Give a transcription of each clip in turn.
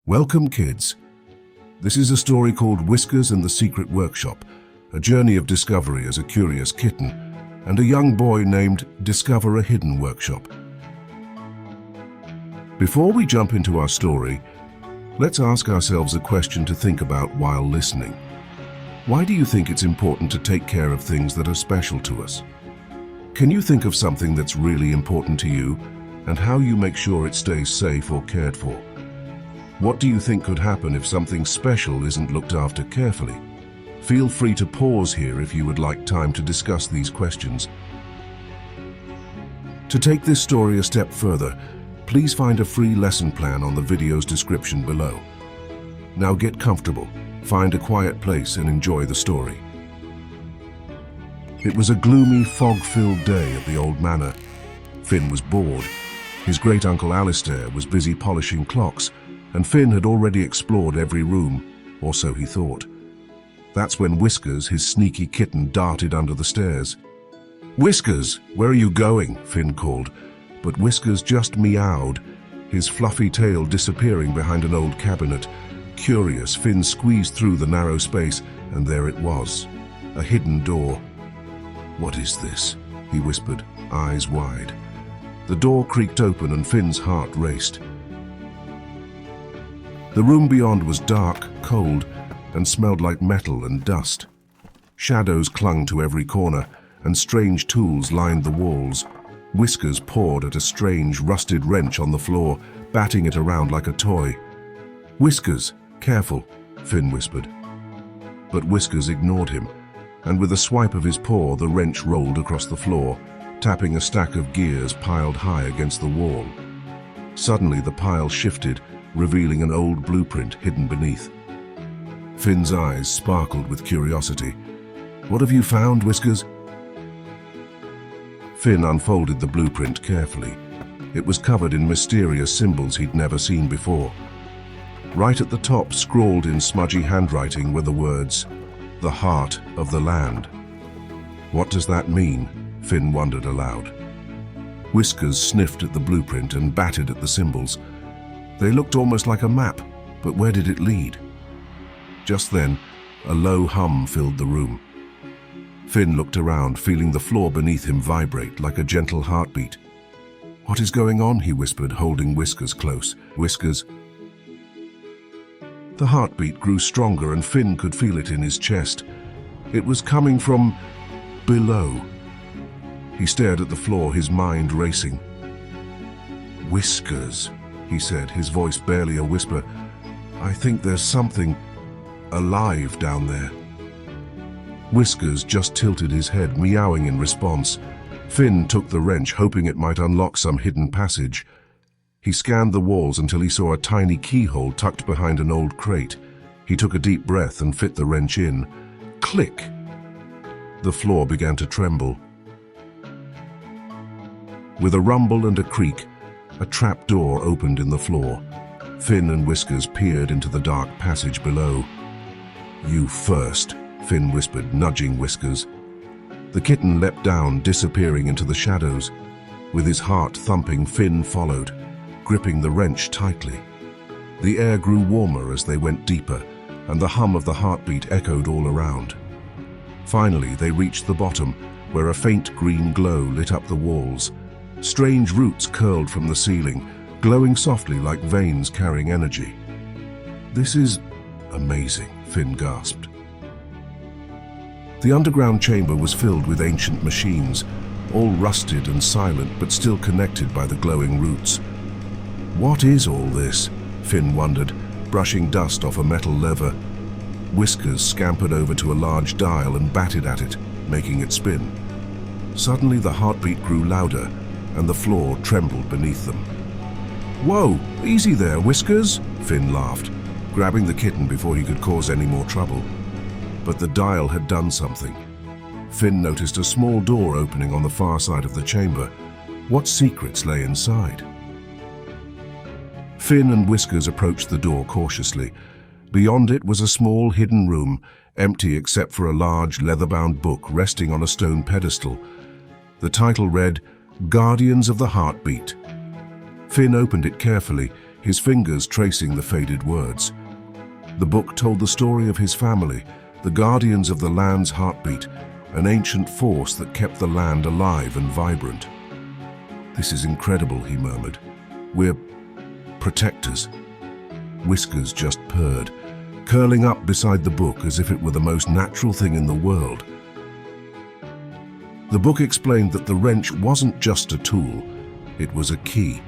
Welcome, kids. This is a story called Whiskers and the Secret Workshop, a journey of discovery as a curious kitten and a young boy named Discover a Hidden Workshop. Before we jump into our story, let's ask ourselves a question to think about while listening. Why do you think it's important to take care of things that are special to us? Can you think of something that's really important to you and how you make sure it stays safe or cared for? What do you think could happen if something special isn't looked after carefully? Feel free to pause here if you would like time to discuss these questions. To take this story a step further, please find a free lesson plan on the video's description below. Now get comfortable, find a quiet place and enjoy the story. It was a gloomy, fog-filled day at the old manor. Finn was bored. His great-uncle Alistair was busy polishing clocks, and Finn had already explored every room, or so he thought. That's when Whiskers, his sneaky kitten, darted under the stairs. "Whiskers, where are you going?" Finn called, but Whiskers just meowed, his fluffy tail disappearing behind an old cabinet. Curious, Finn squeezed through the narrow space, and there it was, a hidden door. "What is this?" he whispered, eyes wide. The door creaked open and Finn's heart raced. The room beyond was dark, cold, and smelled like metal and dust. Shadows clung to every corner, and strange tools lined the walls. Whiskers pawed at a strange, rusted wrench on the floor, batting it around like a toy. "Whiskers, careful," Finn whispered. But Whiskers ignored him, and with a swipe of his paw, the wrench rolled across the floor, tapping a stack of gears piled high against the wall. Suddenly, the pile shifted, revealing an old blueprint hidden beneath. Finn's eyes sparkled with curiosity. "What have you found, Whiskers?" Finn unfolded the blueprint carefully. It was covered in mysterious symbols he'd never seen before. Right at the top, scrawled in smudgy handwriting, were the words, "The Heart of the Land." "What does that mean?" Finn wondered aloud. Whiskers sniffed at the blueprint and batted at the symbols. They looked almost like a map, but where did it lead? Just then, a low hum filled the room. Finn looked around, feeling the floor beneath him vibrate like a gentle heartbeat. "What is going on?" he whispered, holding Whiskers close. "Whiskers." The heartbeat grew stronger and Finn could feel it in his chest. It was coming from below. He stared at the floor, his mind racing. "Whiskers," he said, his voice barely a whisper. "I think there's something alive down there." Whiskers just tilted his head, meowing in response. Finn took the wrench, hoping it might unlock some hidden passage. He scanned the walls until he saw a tiny keyhole tucked behind an old crate. He took a deep breath and fit the wrench in. Click! The floor began to tremble. With a rumble and a creak, a trap door opened in the floor. Finn and Whiskers peered into the dark passage below. "You first," Finn whispered, nudging Whiskers. The kitten leapt down, disappearing into the shadows. With his heart thumping, Finn followed, gripping the wrench tightly. The air grew warmer as they went deeper, and the hum of the heartbeat echoed all around. Finally, they reached the bottom, where a faint green glow lit up the walls. Strange roots curled from the ceiling, glowing softly like veins carrying energy. "This is amazing," Finn gasped. The underground chamber was filled with ancient machines, all rusted and silent but still connected by the glowing roots. "What is all this?" Finn wondered, brushing dust off a metal lever. Whiskers scampered over to a large dial and batted at it, making it spin. Suddenly the heartbeat grew louder, and the floor trembled beneath them. "Whoa, easy there, Whiskers," Finn laughed, grabbing the kitten before he could cause any more trouble. But the dial had done something. Finn noticed a small door opening on the far side of the chamber. What secrets lay inside? Finn and Whiskers approached the door cautiously. Beyond it was a small hidden room, empty except for a large leather-bound book resting on a stone pedestal. The title read, "Guardians of the Heartbeat." Finn opened it carefully, his fingers tracing the faded words. The book told the story of his family, the guardians of the land's heartbeat, an ancient force that kept the land alive and vibrant. "This is incredible," he murmured. "We're protectors." Whiskers just purred, curling up beside the book as if it were the most natural thing in the world. The book explained that the wrench wasn't just a tool, it was a key,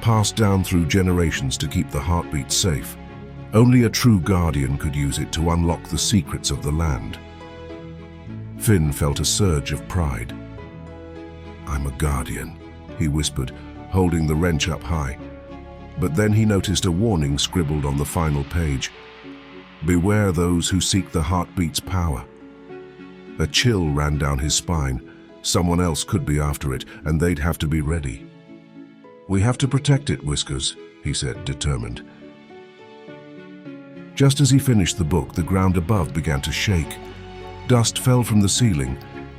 passed down through generations to keep the heartbeat safe. Only a true guardian could use it to unlock the secrets of the land. Finn felt a surge of pride. "I'm a guardian," he whispered, holding the wrench up high. But then he noticed a warning scribbled on the final page. "Beware those who seek the heartbeat's power." A chill ran down his spine. Someone else could be after it, and they'd have to be ready. "We have to protect it, Whiskers," he said, determined. Just as he finished the book, the ground above began to shake. Dust fell from the ceiling,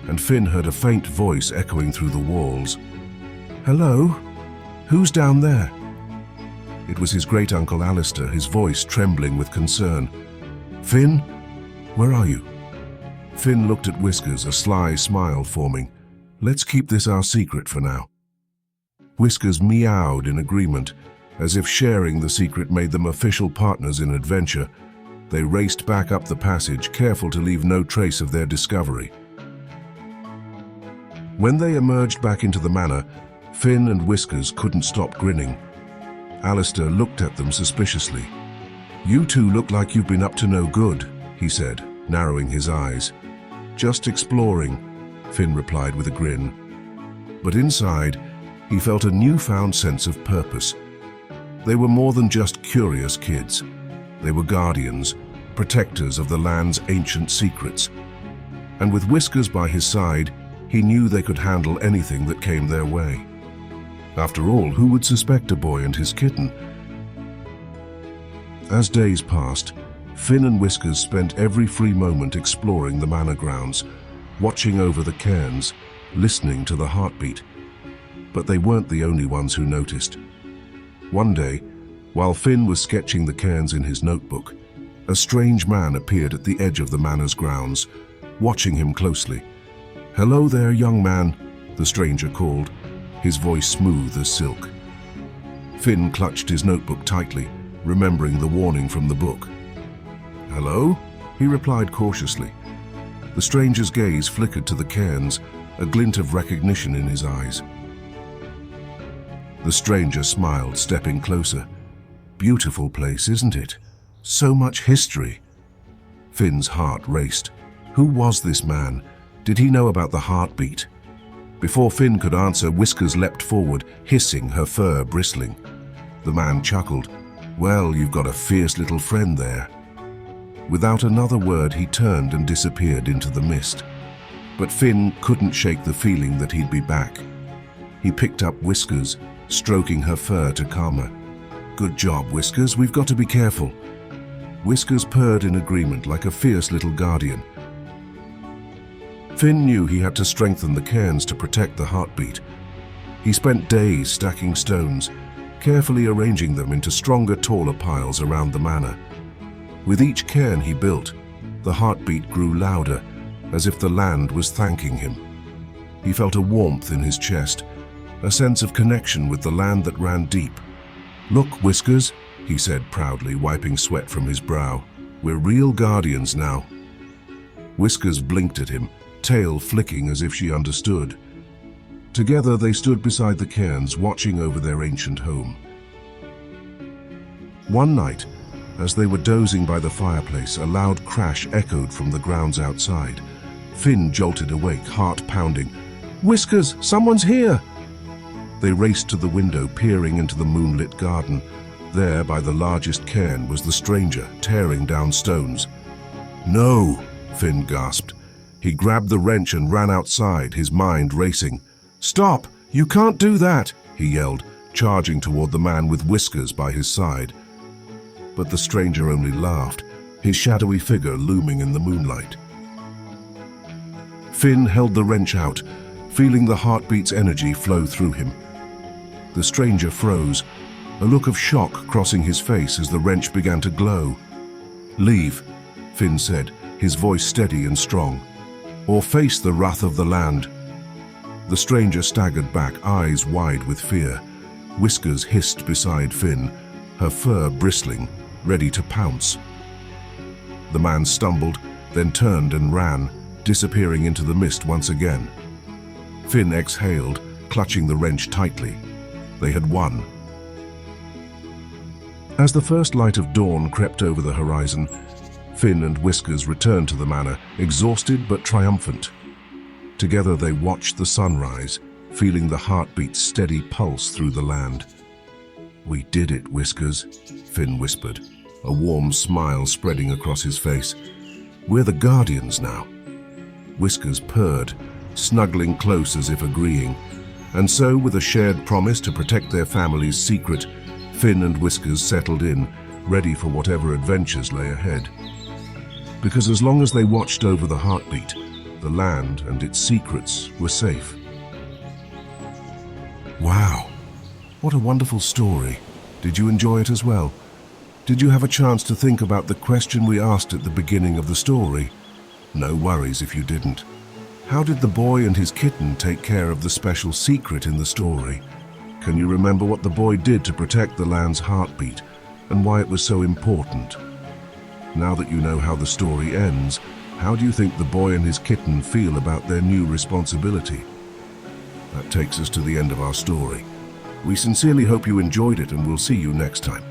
and Finn heard a faint voice echoing through the walls. "Hello? Who's down there?" It was his great-uncle Alistair, his voice trembling with concern. "Finn? Where are you?" Finn looked at Whiskers, a sly smile forming. "Let's keep this our secret for now." Whiskers meowed in agreement, as if sharing the secret made them official partners in adventure. They raced back up the passage, careful to leave no trace of their discovery. When they emerged back into the manor, Finn and Whiskers couldn't stop grinning. Alistair looked at them suspiciously. "You two look like you've been up to no good," he said, narrowing his eyes. "Just exploring," Finn replied with a grin. But inside, he felt a newfound sense of purpose. They were more than just curious kids. They were guardians, protectors of the land's ancient secrets. And with Whiskers by his side, he knew they could handle anything that came their way. After all, who would suspect a boy and his kitten? As days passed, Finn and Whiskers spent every free moment exploring the manor grounds, watching over the cairns, listening to the heartbeat. But they weren't the only ones who noticed. One day, while Finn was sketching the cairns in his notebook, a strange man appeared at the edge of the manor's grounds, watching him closely. "Hello there, young man," the stranger called, his voice smooth as silk. Finn clutched his notebook tightly, remembering the warning from the book. "Hello?" he replied cautiously. The stranger's gaze flickered to the cairns, a glint of recognition in his eyes. The stranger smiled, stepping closer. "Beautiful place, isn't it? So much history." Finn's heart raced. Who was this man? Did he know about the heartbeat? Before Finn could answer, Whiskers leapt forward, hissing, her fur bristling. The man chuckled. "Well, you've got a fierce little friend there." Without another word, he turned and disappeared into the mist. But Finn couldn't shake the feeling that he'd be back. He picked up Whiskers, stroking her fur to calm her. "Good job, Whiskers. We've got to be careful." Whiskers purred in agreement, like a fierce little guardian. Finn knew he had to strengthen the cairns to protect the heartbeat. He spent days stacking stones, carefully arranging them into stronger, taller piles around the manor. With each cairn he built, the heartbeat grew louder, as if the land was thanking him. He felt a warmth in his chest, a sense of connection with the land that ran deep. "Look, Whiskers," he said proudly, wiping sweat from his brow. "We're real guardians now." Whiskers blinked at him, tail flicking as if she understood. Together they stood beside the cairns, watching over their ancient home. One night, as they were dozing by the fireplace, a loud crash echoed from the grounds outside. Finn jolted awake, heart pounding. "Whiskers, someone's here!" They raced to the window, peering into the moonlit garden. There, by the largest cairn, was the stranger, tearing down stones. "No!" Finn gasped. He grabbed the wrench and ran outside, his mind racing. "Stop! You can't do that!" he yelled, charging toward the man with Whiskers by his side. But the stranger only laughed, his shadowy figure looming in the moonlight. Finn held the wrench out, feeling the heartbeat's energy flow through him. The stranger froze, a look of shock crossing his face as the wrench began to glow. "Leave," Finn said, his voice steady and strong, "or face the wrath of the land." The stranger staggered back, eyes wide with fear. Whiskers hissed beside Finn, her fur bristling, ready to pounce. The man stumbled, then turned and ran, disappearing into the mist once again. Finn exhaled, clutching the wrench tightly. They had won. As the first light of dawn crept over the horizon, Finn and Whiskers returned to the manor, exhausted but triumphant. Together they watched the sunrise, feeling the heartbeat's steady pulse through the land. "We did it, Whiskers," Finn whispered, a warm smile spreading across his face. "We're the guardians now." Whiskers purred, snuggling close as if agreeing. And so, with a shared promise to protect their family's secret, Finn and Whiskers settled in, ready for whatever adventures lay ahead. Because as long as they watched over the heartbeat, the land and its secrets were safe. Wow, what a wonderful story. Did you enjoy it as well? Did you have a chance to think about the question we asked at the beginning of the story? No worries if you didn't. How did the boy and his kitten take care of the special secret in the story? Can you remember what the boy did to protect the land's heartbeat and why it was so important? Now that you know how the story ends, how do you think the boy and his kitten feel about their new responsibility? That takes us to the end of our story. We sincerely hope you enjoyed it, and we'll see you next time.